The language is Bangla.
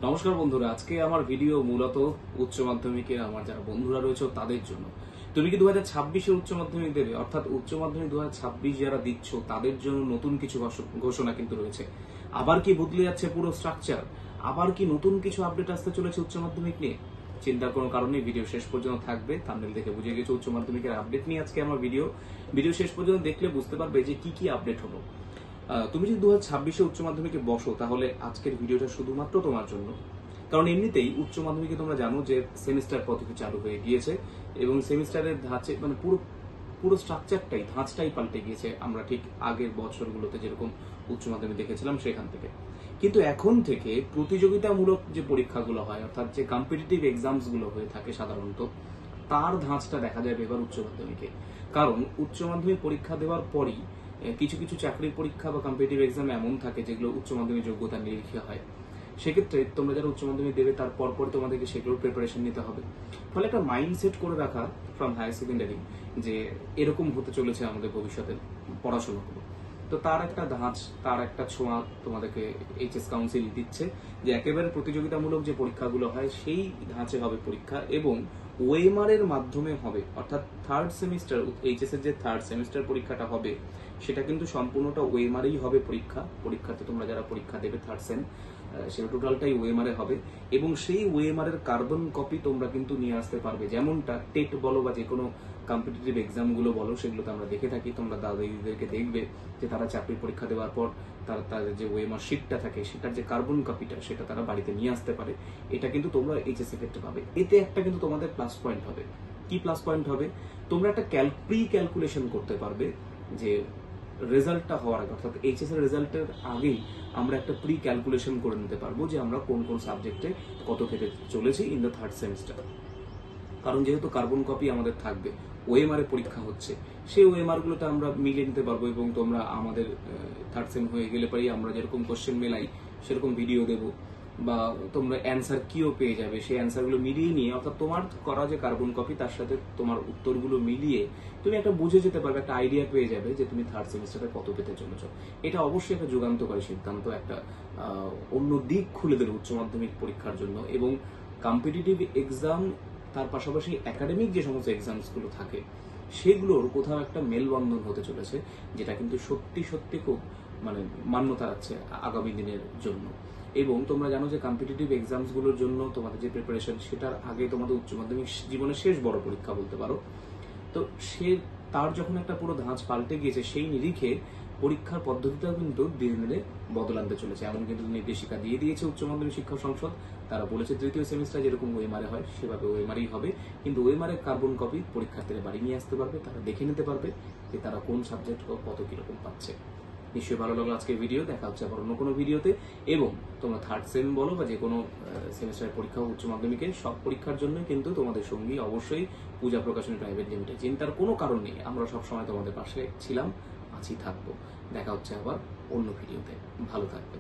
নমস্কার বন্ধুরা, আজকে আমার ভিডিও মূলত উচ্চ মাধ্যমিকে আমার যারা বন্ধুরা রয়েছে তাদের জন্য। তুমি কি 2026-এ উচ্চ মাধ্যমিক দেবে, অর্থাৎ উচ্চ মাধ্যমিক 2026 যারা দিচ্ছ তাদের জন্য নতুন কিছু ঘোষণা কিন্তু রয়েছে। আবার কি বদলে যাচ্ছে পুরো স্ট্রাকচার, আবার কি নতুন কিছু আপডেট আসতে চলেছে উচ্চ মাধ্যমিক নিয়ে? চিন্তার কোনো কারণে ভিডিও শেষ পর্যন্ত থাকবে। থাম্বনেল দেখে বুঝে গেছে উচ্চ মাধ্যমিকের আপডেট নিয়ে আজকে আমার ভিডিও শেষ পর্যন্ত দেখলে বুঝতে পারবে যে কি কি আপডেট হলো। তুমি যদি 2026-এ উচ্চ মাধ্যমিকে বসো তাহলে আজকের ভিডিওটা শুধুমাত্র তোমার জন্য। কারণ এমনিতেই উচ্চ মাধ্যমিকে তোমরা জানো যে সেমিস্টার পদ্ধতি চালু হয়ে গিয়েছে এবং সেমিস্টারের ধাঁচে মানে পুরো স্ট্রাকচারটাই ধাঁচটাই পাল্টে গিয়েছে। আমরা ঠিক আগের বছরগুলোতে যেরকম উচ্চ মাধ্যমিক দেখেছিলাম সেখান থেকে। কিন্তু এখন থেকে প্রতিযোগিতামূলক যে পরীক্ষাগুলো হয়, অর্থাৎ যে কম্পিটিটিভ এক্সামস গুলো হয়ে থাকে সাধারণত, তার ধাঁচটা দেখা যাবে এবার উচ্চ মাধ্যমিকে। কারণ উচ্চ মাধ্যমিক পরীক্ষা দেওয়ার পরই কিছু কিছু চাকরির পরীক্ষা বা কম্পিটিটিভ এক্সাম এমন থাকে যেগুলো উচ্চ মাধ্যমিক যোগ্যতার নিরীক্ষে হয়। সেক্ষেত্রে তোমরা যারা উচ্চ মাধ্যমিক দেবে তার পর তোমাদেরকে সেগুলোর প্রিপারেশন নিতে হবে। ফলে একটা মাইন্ডসেট করে রাখা ফ্রম হায়ার সেকেন্ডারি যে এরকম হতে চলেছে আমাদের ভবিষ্যতের পড়াশোনাগুলো। তো তার একটা ধাঁচ, তার একটা ছোঁয়া তোমাদেরকে এইচএস কাউন্সিল দিচ্ছে যে একেবারে প্রতিযোগিতামূলক যে পরীক্ষাগুলো হয় সেই ধাঁচে হবে পরীক্ষা এবং ওএমআর এর মাধ্যমে হবে। অর্থাৎ থার্ড সেমিস্টার এইচএস এর যে থার্ড সেমিস্টার পরীক্ষাটা হবে সেটা কিন্তু সম্পূর্ণটা ওএমআরই হবে। পরীক্ষাতে তোমরা যারা পরীক্ষা দেবে থার্ড সেম, সেটা টোটালটাই ওএমআর এ হবে এবং সেই ওএমআর এর কার্বন কপি তোমরা কিন্তু নিয়ে আসতে পারবে। যেমনটা টেট বলো বা যে কোনো কম্পিটিটিভ এক্সাম গুলো বলো, সেগুলোতে আমরা দেখে থাকি। তোমরা দাদা দিদিদেরকে দেখবে যে তারা চাকরির পরীক্ষা দেওয়ার পর তাদের যে ওএমআর শিটটা থাকে সেটার যে কার্বন কপিটা সেটা তারা বাড়িতে নিয়ে আসতে পারে। এটা কিন্তু তোমরা এইচএস এর ক্ষেত্রে পাবে। এতে একটা কিন্তু তোমাদের প্লাস পয়েন্ট হবে। কি প্লাস পয়েন্ট হবে? তোমরা একটা প্রি ক্যালকুলেশন করতে পারবে যে রেজাল্টটা হওয়ার আগে, অর্থাৎ এইচএস এর রেজাল্টের আগেই আমরা একটা প্রি ক্যালকুলেশন করে নিতে পারবো যে আমরা কোন কোন সাবজেক্টে কত পেতে চলেছি ইন দ্য থার্ড সেমিস্টার। কারণ যেহেতু কার্বন কপি আমাদের থাকবে, ওএমআর এ পরীক্ষা হচ্ছে, সেই ওএমআর গুলোতে আমরা মিলিয়ে নিতে পারবো এবং তোমরা আমাদের থার্ড সেম হয়ে গেলে পরেই আমরা যেরকম কোশ্চেন মেলাই সেরকম ভিডিও দেবো বা তোমরা অ্যান্সার কিও পেয়ে যাবে। সেই অ্যান্সারগুলো মিলিয়ে নিয়ে, অর্থাৎ তোমার করা যে কার্বন কপি তার সাথে তোমার উত্তরগুলো মিলিয়ে তুমি একটা বুঝে যেতে পারবে, একটা আইডিয়া পেয়ে যাবে যে তুমি থার্ড সেমিস্টারে কত পেতে চলেছ। এটা অবশ্যই একটা যুগান্তকারী সিদ্ধান্ত, একটা অন্য দিক খুলে দেবে উচ্চ মাধ্যমিক পরীক্ষার জন্য। এবং কম্পিটিটিভ এক্সাম তার পাশাপাশি একাডেমিক যে সমস্ত এক্সামস গুলো থাকে সেগুলোর কোথাও একটা মেলবন্ধন হতে চলেছে, যেটা কিন্তু সত্যি সত্যি খুব মান্যতা আছে আগামী দিনের জন্য। এবং তোমরা জানো যে কম্পিটিটিভ এক্সামস গুলোর জন্য তোমাদের যে প্রিপারেশন সেটার আগে তোমাদের উচ্চ মাধ্যমিক জীবনের শেষ বড় পরীক্ষা বলতে পারো। তো তার যখন একটা পুরো ধাঁচ পাল্টে গিয়েছে, সেই নিরিখে পরীক্ষার পদ্ধতিটাও কিন্তু ধীরে ধীরে বদল আনতে চলেছে। এমন কিন্তু নির্দেশিকা দিয়ে দিয়েছে উচ্চ মাধ্যমিক শিক্ষা সংসদ। তারা বলেছে তৃতীয় সেমিস্টার যেরকম ওএমআর হয় সেভাবে ওএমআরই হবে, কিন্তু ওএমআর এর কার্বন কপি পরীক্ষার্থীরা বাড়ি নিয়ে আসতে পারবে। তারা দেখে নিতে পারবে যে তারা কোন সাবজেক্ট কত কিরকম পাচ্ছে। নিশ্চয়ই ভালো লাগলো আজকের ভিডিও। দেখা হচ্ছে আবার অন্য কোনো ভিডিওতে। এবং তোমরা থার্ড সেম বলো বা যে কোনো সেমিস্টারের পরীক্ষা উচ্চ মাধ্যমিকের সব পরীক্ষার জন্য কিন্তু তোমাদের সঙ্গী অবশ্যই পূজা প্রকাশনী প্রাইভেট লিমিটেড। চিন্তার কোনো কারণ নেই, আমরা সবসময় তোমাদের পাশে ছিলাম, আছি, থাকবো। দেখা হচ্ছে আবার অন্য ভিডিওতে। ভালো থাকবে।